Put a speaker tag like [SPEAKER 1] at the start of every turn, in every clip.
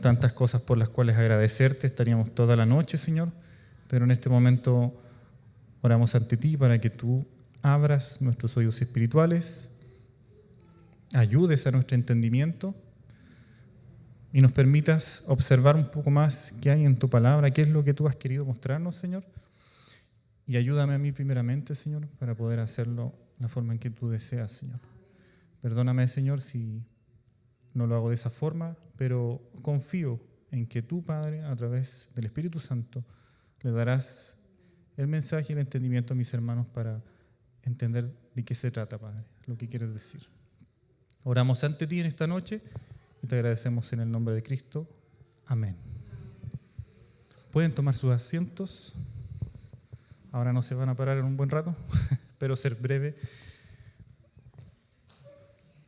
[SPEAKER 1] Tantas cosas por las cuales agradecerte, estaríamos toda la noche, Señor, pero en este momento oramos ante ti para que tú abras nuestros oídos espirituales, ayudes a nuestro entendimiento y nos permitas observar un poco más qué hay en tu palabra, qué es lo que tú has querido mostrarnos, Señor. Y ayúdame a mí primeramente, Señor, para poder hacerlo de la forma en que tú deseas, Señor. Perdóname, Señor, si no lo hago de esa forma, pero confío en que tú, Padre, a través del Espíritu Santo, le darás el mensaje y el entendimiento a mis hermanos para entender de qué se trata, Padre, lo que quieres decir. Oramos ante ti en esta noche y te agradecemos en el nombre de Cristo. Amén. Pueden tomar sus asientos. Ahora no se van a parar en un buen rato, espero ser breve.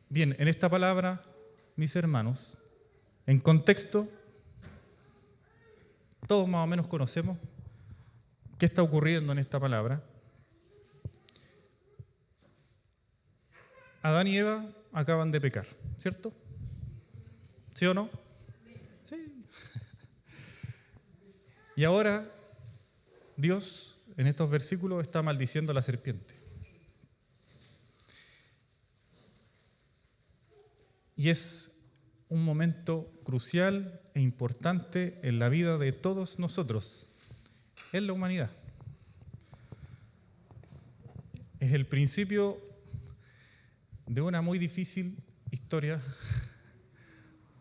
[SPEAKER 1] Bien, en esta palabra, mis hermanos, en contexto, todos más o menos conocemos qué está ocurriendo en esta palabra. Adán y Eva acaban de pecar, ¿cierto? ¿Sí o no? Sí. Y ahora Dios en estos versículos está maldiciendo a la serpiente. Y es un momento crucial e importante en la vida de todos nosotros, en la humanidad. Es el principio de una muy difícil historia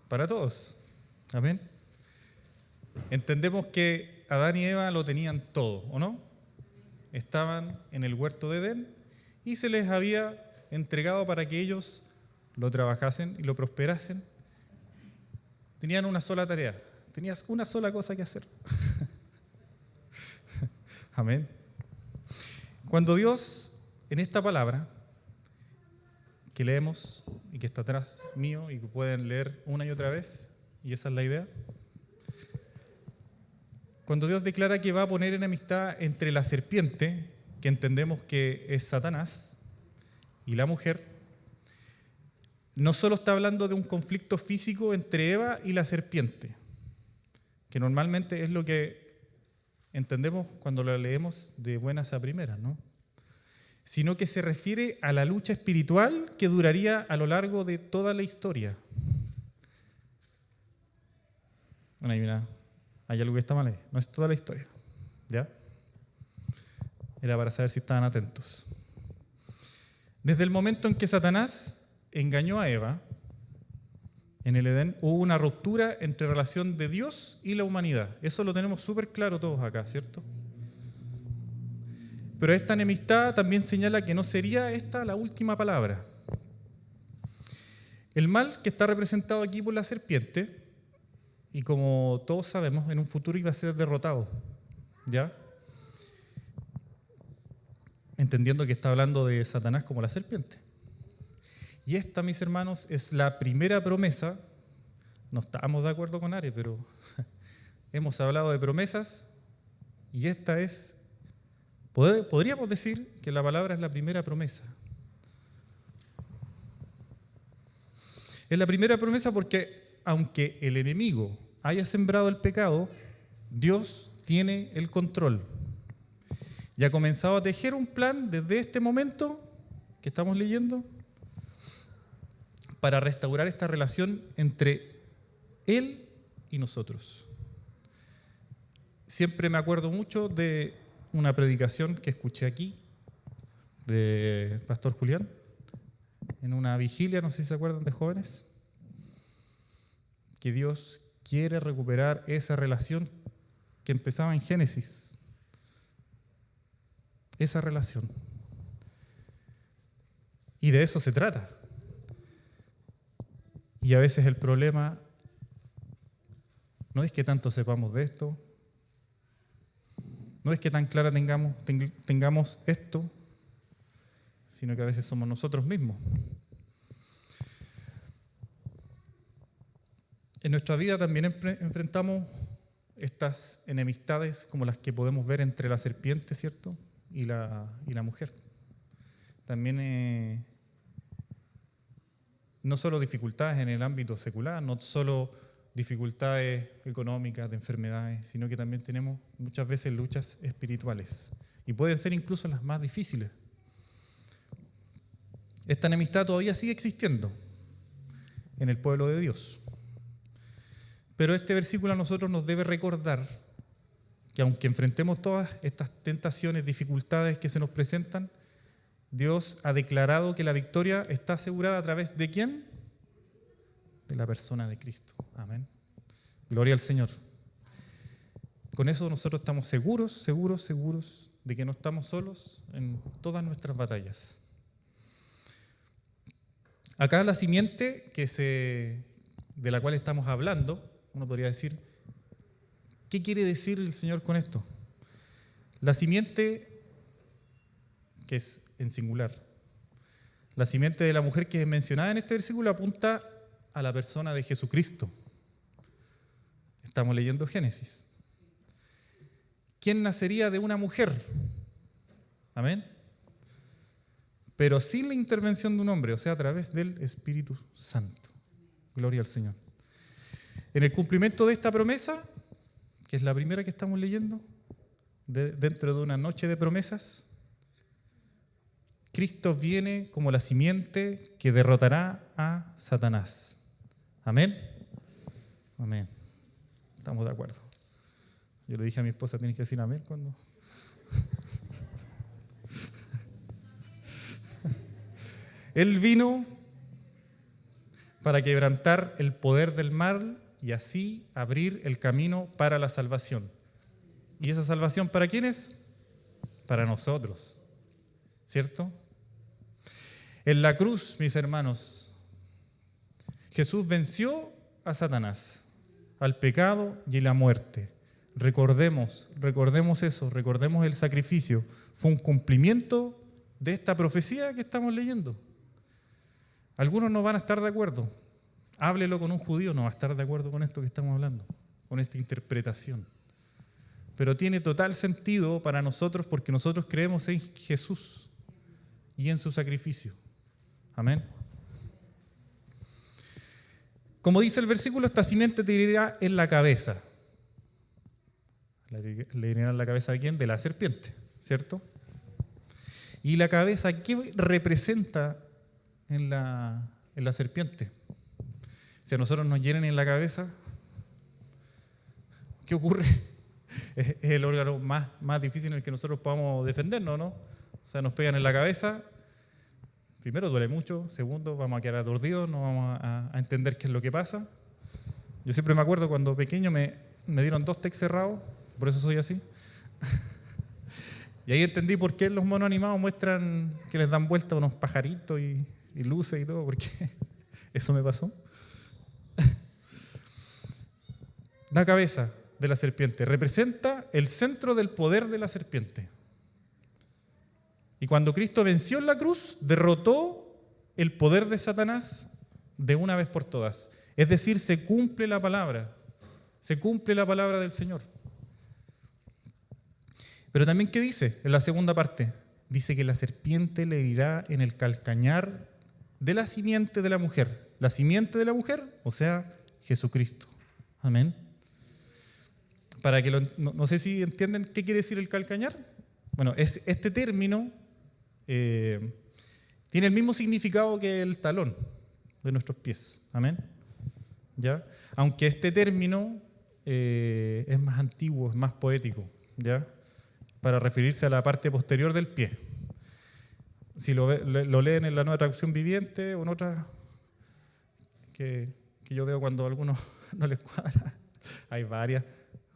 [SPEAKER 1] para todos. Amén. Entendemos que Adán y Eva lo tenían todo, ¿o no? Estaban en el huerto de Edén y se les había entregado para que ellos lo trabajasen y lo prosperasen. Tenían una sola tarea, tenías una sola cosa que hacer. Amén. Cuando Dios, en esta palabra que leemos y que está atrás mío y que pueden leer una y otra vez, y esa es la idea, cuando Dios declara que va a poner enemistad entre la serpiente, que entendemos que es Satanás, y la mujer, no solo está hablando de un conflicto físico entre Eva y la serpiente, que normalmente es lo que entendemos cuando lo leemos de buenas a primeras, ¿no? Sino que se refiere a la lucha espiritual que duraría a lo largo de toda la historia. Bueno, hay algo que está mal ahí, no es toda la historia, ¿ya? Era para saber si estaban atentos. Desde el momento en que Satanás engañó a Eva, en el Edén hubo una ruptura entre relación de Dios y la humanidad. Eso lo tenemos súper claro todos acá, ¿cierto? Pero esta enemistad también señala que no sería esta la última palabra. El mal que está representado aquí por la serpiente, y como todos sabemos, en un futuro iba a ser derrotado, ¿ya? Entendiendo que está hablando de Satanás como la serpiente. Y esta, mis hermanos, es la primera promesa. No estábamos de acuerdo con Ares, pero hemos hablado de promesas y esta es, podríamos decir que la palabra es la primera promesa. Es la primera promesa porque aunque el enemigo haya sembrado el pecado, Dios tiene el control y ha comenzado a tejer un plan desde este momento que estamos leyendo para restaurar esta relación entre Él y nosotros. Siempre me acuerdo mucho de una predicación que escuché aquí de Pastor Julián en una vigilia, no sé si se acuerdan, de jóvenes, que Dios quiere recuperar esa relación que empezaba en Génesis. Esa relación. Y de eso se trata. Y a veces el problema no es que tanto sepamos de esto, no es que tan clara tengamos esto, sino que a veces somos nosotros mismos. En nuestra vida también enfrentamos estas enemistades como las que podemos ver entre la serpiente, ¿cierto?, y la mujer. También no solo dificultades en el ámbito secular, no solo dificultades económicas, de enfermedades, sino que también tenemos muchas veces luchas espirituales. Y pueden ser incluso las más difíciles. Esta enemistad todavía sigue existiendo en el pueblo de Dios. Pero este versículo a nosotros nos debe recordar que aunque enfrentemos todas estas tentaciones, dificultades que se nos presentan, Dios ha declarado que la victoria está asegurada a través ¿de quién? De la persona de Cristo. Amén. Gloria al Señor. Con eso nosotros estamos seguros de que no estamos solos en todas nuestras batallas. Acá la simiente de la cual estamos hablando, uno podría decir, ¿qué quiere decir el Señor con esto? La simiente, que es en singular, la simiente de la mujer que es mencionada en este versículo apunta a la persona de Jesucristo. Estamos leyendo Génesis. ¿Quién nacería de una mujer? Amén. Pero sin la intervención de un hombre, o sea, a través del Espíritu Santo. Gloria al Señor. En el cumplimiento de esta promesa, que es la primera que estamos leyendo, dentro de una noche de promesas, Cristo viene como la simiente que derrotará a Satanás. Amén. Amén. Estamos de acuerdo. Yo le dije a mi esposa, tienes que decir amén cuando... Él vino para quebrantar el poder del mal y así abrir el camino para la salvación. ¿Y esa salvación para quién es? Para nosotros, ¿cierto? En la cruz, mis hermanos, Jesús venció a Satanás, al pecado y a la muerte. Recordemos eso, recordemos el sacrificio. Fue un cumplimiento de esta profecía que estamos leyendo. Algunos no van a estar de acuerdo. Háblelo con un judío, no va a estar de acuerdo con esto que estamos hablando, con esta interpretación. Pero tiene total sentido para nosotros porque nosotros creemos en Jesús y en su sacrificio. Amén. Como dice el versículo, esta simiente te herirá en la cabeza. ¿Le herirá en la cabeza de quién? De la serpiente, ¿cierto? Y la cabeza, ¿qué representa en la serpiente? Si a nosotros nos hieren en la cabeza, ¿qué ocurre? Es el órgano más difícil en el que nosotros podamos defendernos, ¿no? O sea, nos pegan en la cabeza, primero duele mucho, segundo vamos a quedar aturdidos, no vamos a entender qué es lo que pasa. Yo siempre me acuerdo cuando pequeño me dieron 2 tecs cerrados, por eso soy así. Y ahí entendí por qué los monos animados muestran que les dan vuelta unos pajaritos y luces y todo, porque eso me pasó. La cabeza de la serpiente representa el centro del poder de la serpiente. Y cuando Cristo venció en la cruz, derrotó el poder de Satanás de una vez por todas. Es decir, se cumple la palabra del Señor. Pero también, ¿qué dice en la segunda parte? Dice que la serpiente le herirá en el calcañar de la simiente de la mujer. La simiente de la mujer, o sea, Jesucristo. Amén. Para que no sé si entienden qué quiere decir el calcañar. Bueno, este término tiene el mismo significado que el talón de nuestros pies. Amén. ¿Ya? Aunque este término es más antiguo, es más poético, ¿ya? Para referirse a la parte posterior del pie. Si lo leen en la Nueva Traducción Viviente o en otra que yo veo cuando a algunos no les cuadra, hay varias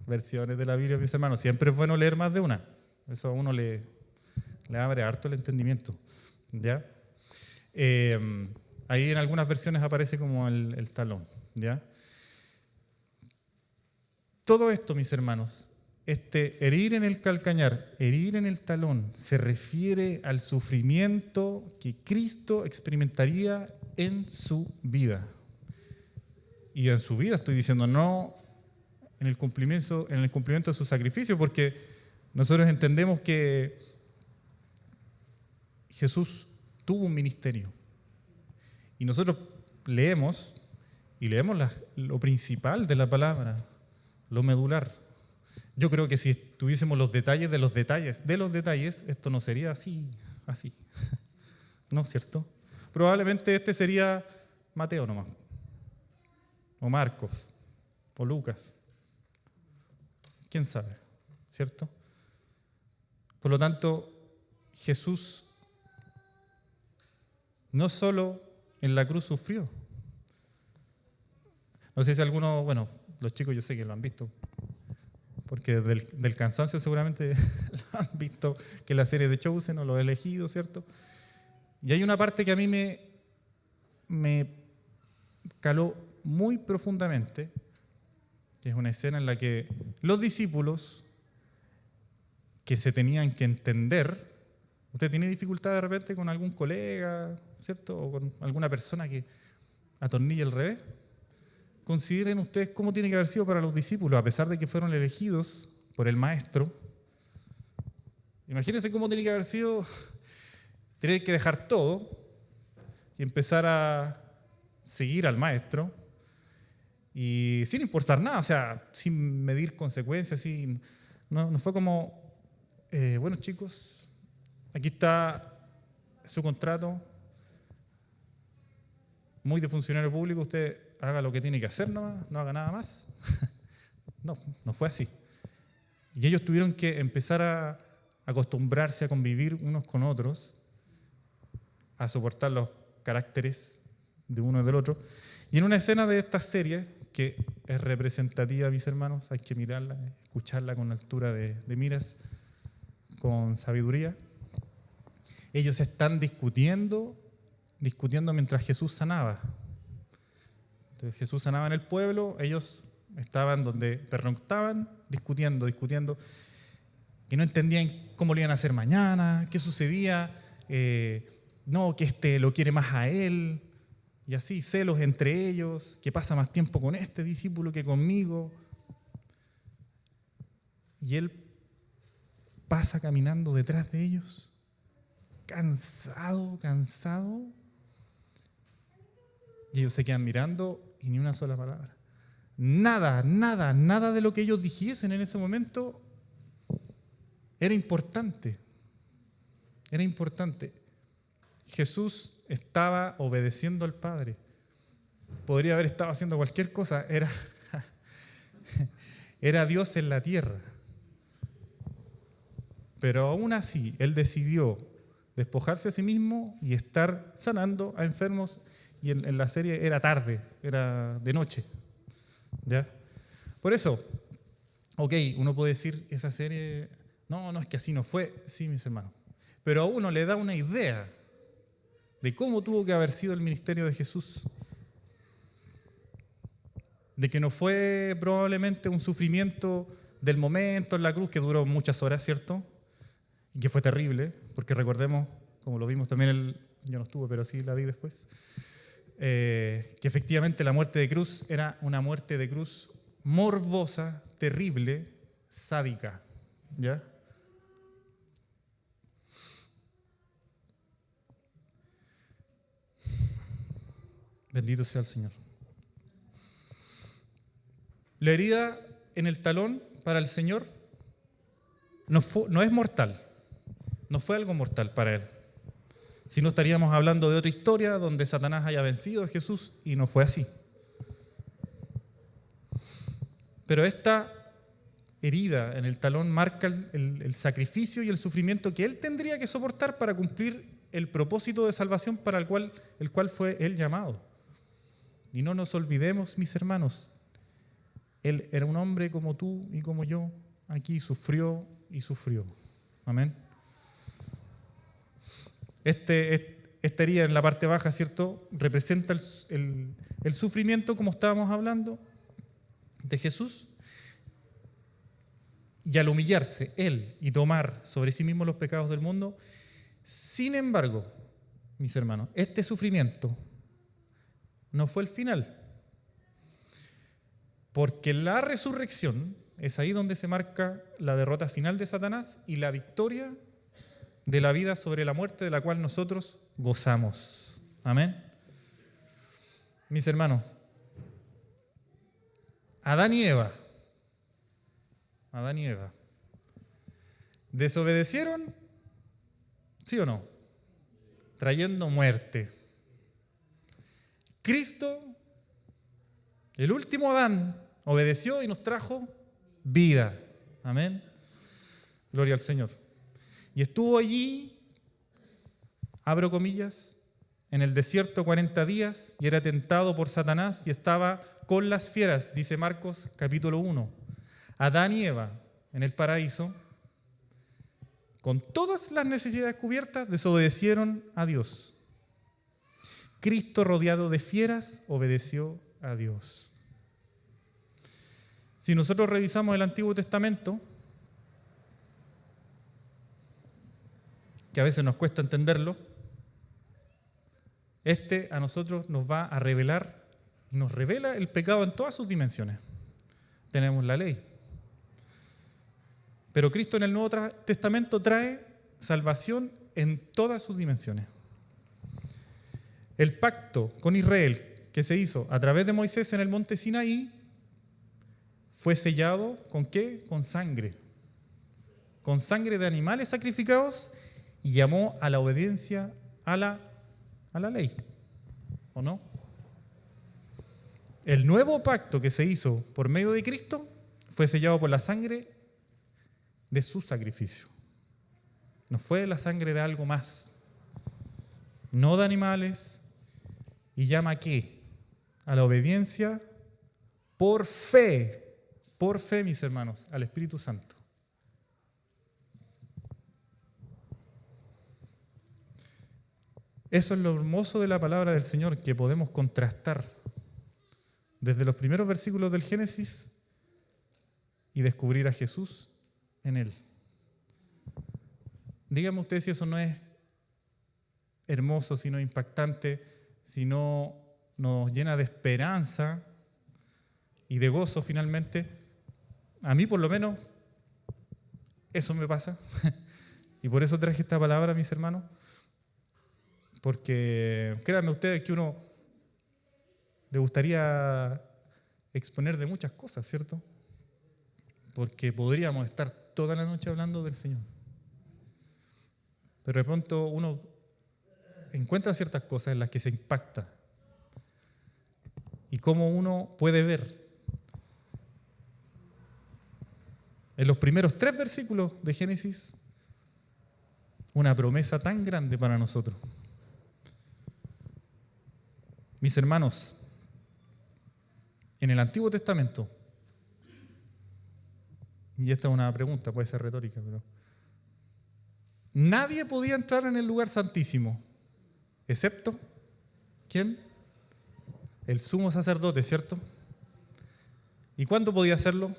[SPEAKER 1] versiones de la Biblia, mis hermanos. Siempre es bueno leer más de una. Eso a uno le abre harto el entendimiento. ¿Ya? Ahí en algunas versiones aparece como el talón. ¿Ya? Todo esto, mis hermanos, herir en el calcañar, herir en el talón, se refiere al sufrimiento que Cristo experimentaría en su vida. Y en su vida estoy diciendo, no en el cumplimiento de su sacrificio, porque nosotros entendemos que Jesús tuvo un ministerio. Y nosotros leemos y leemos lo principal de la palabra, lo medular. Yo creo que si tuviésemos los detalles de los detalles, esto no sería así. ¿No es cierto? Probablemente este sería Mateo nomás, o Marcos, o Lucas. ¿Quién sabe? ¿Cierto? Por lo tanto, Jesús no solo en la cruz sufrió. No sé si algunos, bueno, los chicos yo sé que lo han visto, porque del cansancio seguramente lo han visto, que la serie de Chosen o Los Elegidos, ¿cierto? Y hay una parte que a mí me caló muy profundamente, que es una escena en la que los discípulos que se tenían que entender, usted tiene dificultad de repente con algún colega, ¿cierto? O con alguna persona que atornilla el revés. Consideren ustedes cómo tiene que haber sido para los discípulos, a pesar de que fueron elegidos por el maestro. Imagínense cómo tiene que haber sido tener que dejar todo y empezar a seguir al maestro y sin importar nada, o sea, sin medir consecuencias, no fue como, bueno chicos, aquí está su contrato, muy de funcionario público, usted haga lo que tiene que hacer nomás, no haga nada más. No fue así. Y ellos tuvieron que empezar a acostumbrarse a convivir unos con otros, a soportar los caracteres de uno y del otro. Y en una escena de esta serie, que es representativa, mis hermanos, hay que mirarla, escucharla con altura de miras, con sabiduría. Ellos están discutiendo mientras Jesús sanaba. Entonces Jesús sanaba en el pueblo, ellos estaban donde pernoctaban, discutiendo, y no entendían cómo lo iban a hacer mañana, qué sucedía, no, que este lo quiere más a él, y así, celos entre ellos, que pasa más tiempo con este discípulo que conmigo. Y él pasa caminando detrás de ellos, cansado, y ellos se quedan mirando y ni una sola palabra. Nada de lo que ellos dijesen en ese momento era importante. Jesús estaba obedeciendo al Padre. Podría haber estado haciendo cualquier cosa. Era Dios en la tierra. Pero aún así, Él decidió despojarse a sí mismo y estar sanando a enfermos. Y en la serie era tarde, era de noche. ¿Ya? Por eso, uno puede decir, esa serie, no, es que así no fue. Sí, mis hermanos. Pero a uno le da una idea de cómo tuvo que haber sido el ministerio de Jesús. De que no fue probablemente un sufrimiento del momento en la cruz que duró muchas horas, ¿cierto? Y que fue terrible, porque recordemos, como lo vimos también, yo no estuve, pero sí la vi después, que efectivamente la muerte de cruz era una muerte de cruz morbosa, terrible, sádica, ¿ya? Bendito sea el Señor. La herida en el talón para el Señor no es mortal, no fue algo mortal para Él. Si no, estaríamos hablando de otra historia donde Satanás haya vencido a Jesús y no fue así. Pero esta herida en el talón marca el sacrificio y el sufrimiento que Él tendría que soportar para cumplir el propósito de salvación para el cual fue Él llamado. Y no nos olvidemos, mis hermanos, Él era un hombre como tú y como yo, aquí sufrió y sufrió. Amén. Esta herida en la parte baja, ¿cierto?, representa el sufrimiento, como estábamos hablando, de Jesús. Y al humillarse Él y tomar sobre sí mismo los pecados del mundo, sin embargo, mis hermanos, este sufrimiento no fue el final. Porque la resurrección es ahí donde se marca la derrota final de Satanás y la victoria de la vida sobre la muerte, de la cual nosotros gozamos. Amén. Mis hermanos, Adán y Eva. Adán y Eva. ¿Desobedecieron? ¿Sí o no? Trayendo muerte. Cristo, el último Adán, obedeció y nos trajo vida. Amén. Gloria al Señor. Y estuvo allí, abro comillas, en el desierto 40 días y era tentado por Satanás y estaba con las fieras, dice Marcos capítulo 1. Adán y Eva en el paraíso, con todas las necesidades cubiertas, desobedecieron a Dios. Cristo, rodeado de fieras, obedeció a Dios. Si nosotros revisamos el Antiguo Testamento, que a veces nos cuesta entenderlo, a nosotros nos va a revelar, nos revela el pecado en todas sus dimensiones. Tenemos la ley. Pero Cristo en el Nuevo Testamento trae salvación en todas sus dimensiones. El pacto con Israel que se hizo a través de Moisés en el monte Sinaí fue sellado ¿con qué? Con sangre. Con sangre de animales sacrificados y llamó a la obediencia a la ley. ¿O no? El nuevo pacto que se hizo por medio de Cristo fue sellado por la sangre de su sacrificio. No fue la sangre de algo más, no de animales, y llama ¿a qué? A la obediencia por fe, mis hermanos, al Espíritu Santo. Eso es lo hermoso de la palabra del Señor, que podemos contrastar desde los primeros versículos del Génesis y descubrir a Jesús en él. Díganme ustedes si eso no es hermoso, si no es impactante, si no nos llena de esperanza y de gozo finalmente. A mí por lo menos eso me pasa y por eso traje esta palabra, mis hermanos, porque créanme ustedes que uno le gustaría exponer de muchas cosas, ¿cierto? Porque podríamos estar toda la noche hablando del Señor. Pero de pronto uno encuentra ciertas cosas en las que se impacta. Y cómo uno puede ver en los primeros 3 versículos de Génesis una promesa tan grande para nosotros. Mis hermanos, en el Antiguo Testamento, y esta es una pregunta, puede ser retórica, pero nadie podía entrar en el lugar santísimo, excepto, ¿quién? El sumo sacerdote, ¿cierto? ¿Y cuándo podía hacerlo?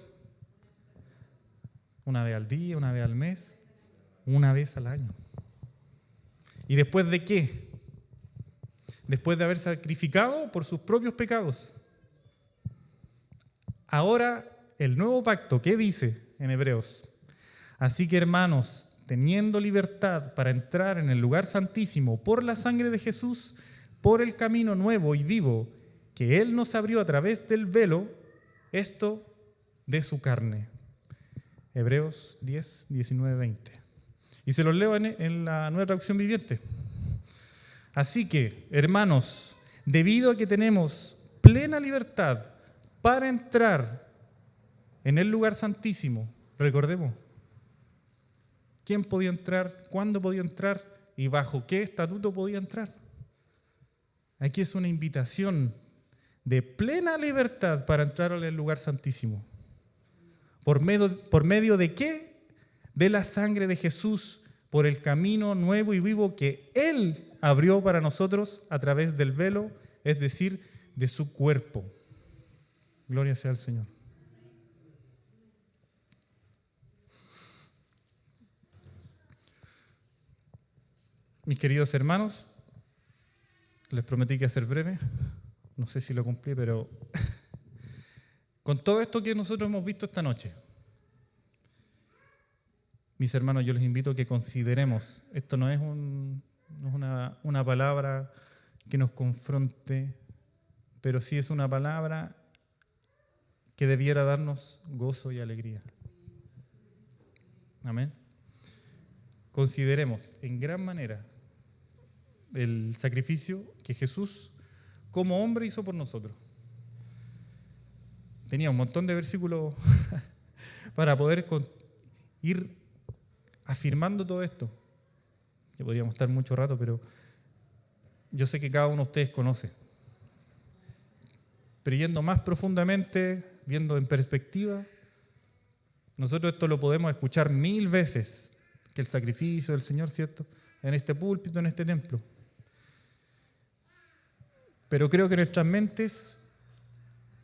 [SPEAKER 1] Una vez al día, una vez al mes, una vez al año. ¿Y después de qué? Después de haber sacrificado por sus propios pecados. Ahora, el nuevo pacto, ¿qué dice en Hebreos? Así que, hermanos, teniendo libertad para entrar en el lugar santísimo por la sangre de Jesús, por el camino nuevo y vivo que Él nos abrió a través del velo, esto de su carne. Hebreos 10, 19, 20. Y se los leo en la Nueva Traducción Viviente. Así que, hermanos, debido a que tenemos plena libertad para entrar en el lugar santísimo, recordemos, ¿quién podía entrar? ¿Cuándo podía entrar? ¿Y bajo qué estatuto podía entrar? Aquí es una invitación de plena libertad para entrar al lugar santísimo. ¿Por medio de qué? De la sangre de Jesús, por el camino nuevo y vivo que Él abrió para nosotros a través del velo, es decir, de su cuerpo. Gloria sea al Señor. Mis queridos hermanos, les prometí que iba a ser breve. No sé si lo cumplí, pero con todo esto que nosotros hemos visto esta noche, mis hermanos, yo les invito a que consideremos, esto no es una palabra que nos confronte, pero sí es una palabra que debiera darnos gozo y alegría. Amén. Consideremos en gran manera el sacrificio que Jesús como hombre hizo por nosotros. Tenía un montón de versículos para poder ir afirmando todo esto. Que podríamos estar mucho rato, pero yo sé que cada uno de ustedes conoce. Pero yendo más profundamente, viendo en perspectiva, nosotros esto lo podemos escuchar 1000 veces, que el sacrificio del Señor, ¿cierto?, en este púlpito, en este templo. Pero creo que nuestras mentes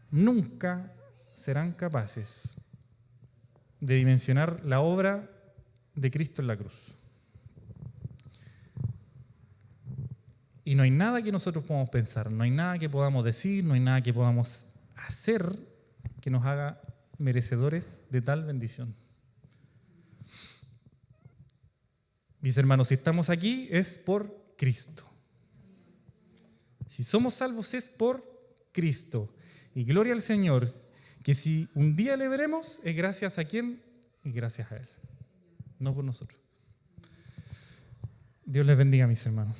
[SPEAKER 1] nunca serán capaces de dimensionar la obra de Cristo en la cruz. Y no hay nada que nosotros podamos pensar, no hay nada que podamos decir, no hay nada que podamos hacer que nos haga merecedores de tal bendición. Mis hermanos, si estamos aquí es por Cristo. Si somos salvos es por Cristo. Y gloria al Señor, que si un día le veremos, es gracias a ¿quién? Y gracias a Él, no por nosotros. Dios les bendiga, mis hermanos.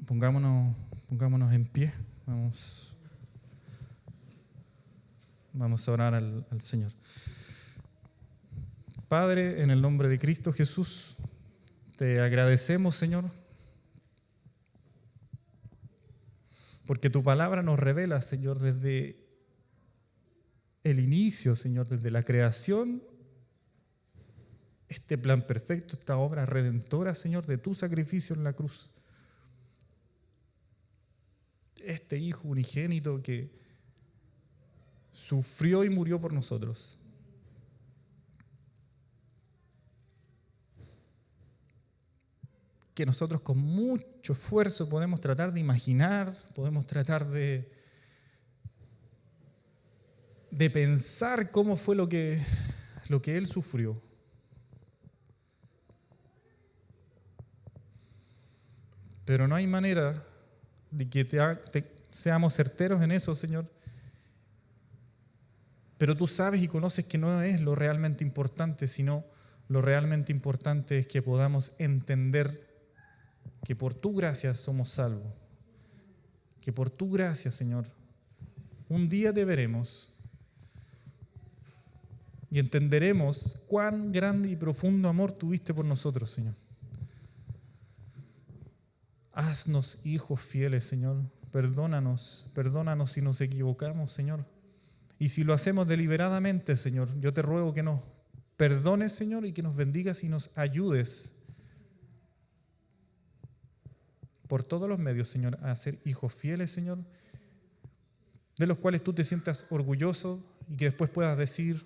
[SPEAKER 1] Pongámonos en pie. Vamos a orar al Señor. Padre, en el nombre de Cristo Jesús, te agradecemos, Señor, porque tu palabra nos revela, Señor, desde el inicio, Señor, desde la creación, este plan perfecto, esta obra redentora, Señor, de tu sacrificio en la cruz. Este Hijo unigénito que sufrió y murió por nosotros. Que nosotros con mucho esfuerzo podemos tratar de imaginar, podemos tratar de pensar cómo fue lo que Él sufrió. Pero no hay manera de que seamos certeros en eso, Señor. Pero tú sabes y conoces que no es lo realmente importante, sino lo realmente importante es que podamos entender que por tu gracia somos salvos, que por tu gracia, Señor, un día te veremos y entenderemos cuán grande y profundo amor tuviste por nosotros, Señor. Haznos hijos fieles, Señor. Perdónanos si nos equivocamos, Señor. Y si lo hacemos deliberadamente, Señor, yo te ruego que nos perdones, Señor, y que nos bendigas y nos ayudes por todos los medios, Señor, a ser hijos fieles, Señor, de los cuales tú te sientas orgulloso y que después puedas decir: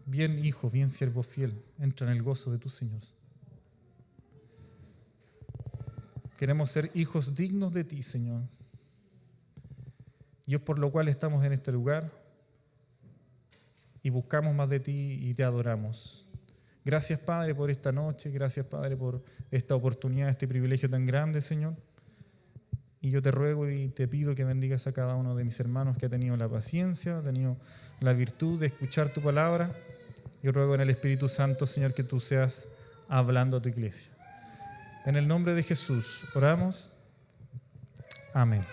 [SPEAKER 1] bien hijo, bien siervo fiel, entra en el gozo de tu Señor. Queremos ser hijos dignos de ti, Señor. Y es por lo cual estamos en este lugar y buscamos más de ti y te adoramos. Gracias, Padre, por esta noche. Gracias, Padre, por esta oportunidad, este privilegio tan grande, Señor. Y yo te ruego y te pido que bendigas a cada uno de mis hermanos que ha tenido la paciencia, ha tenido la virtud de escuchar tu palabra. Yo ruego en el Espíritu Santo, Señor, que tú seas hablando a tu iglesia. En el nombre de Jesús oramos. Amén.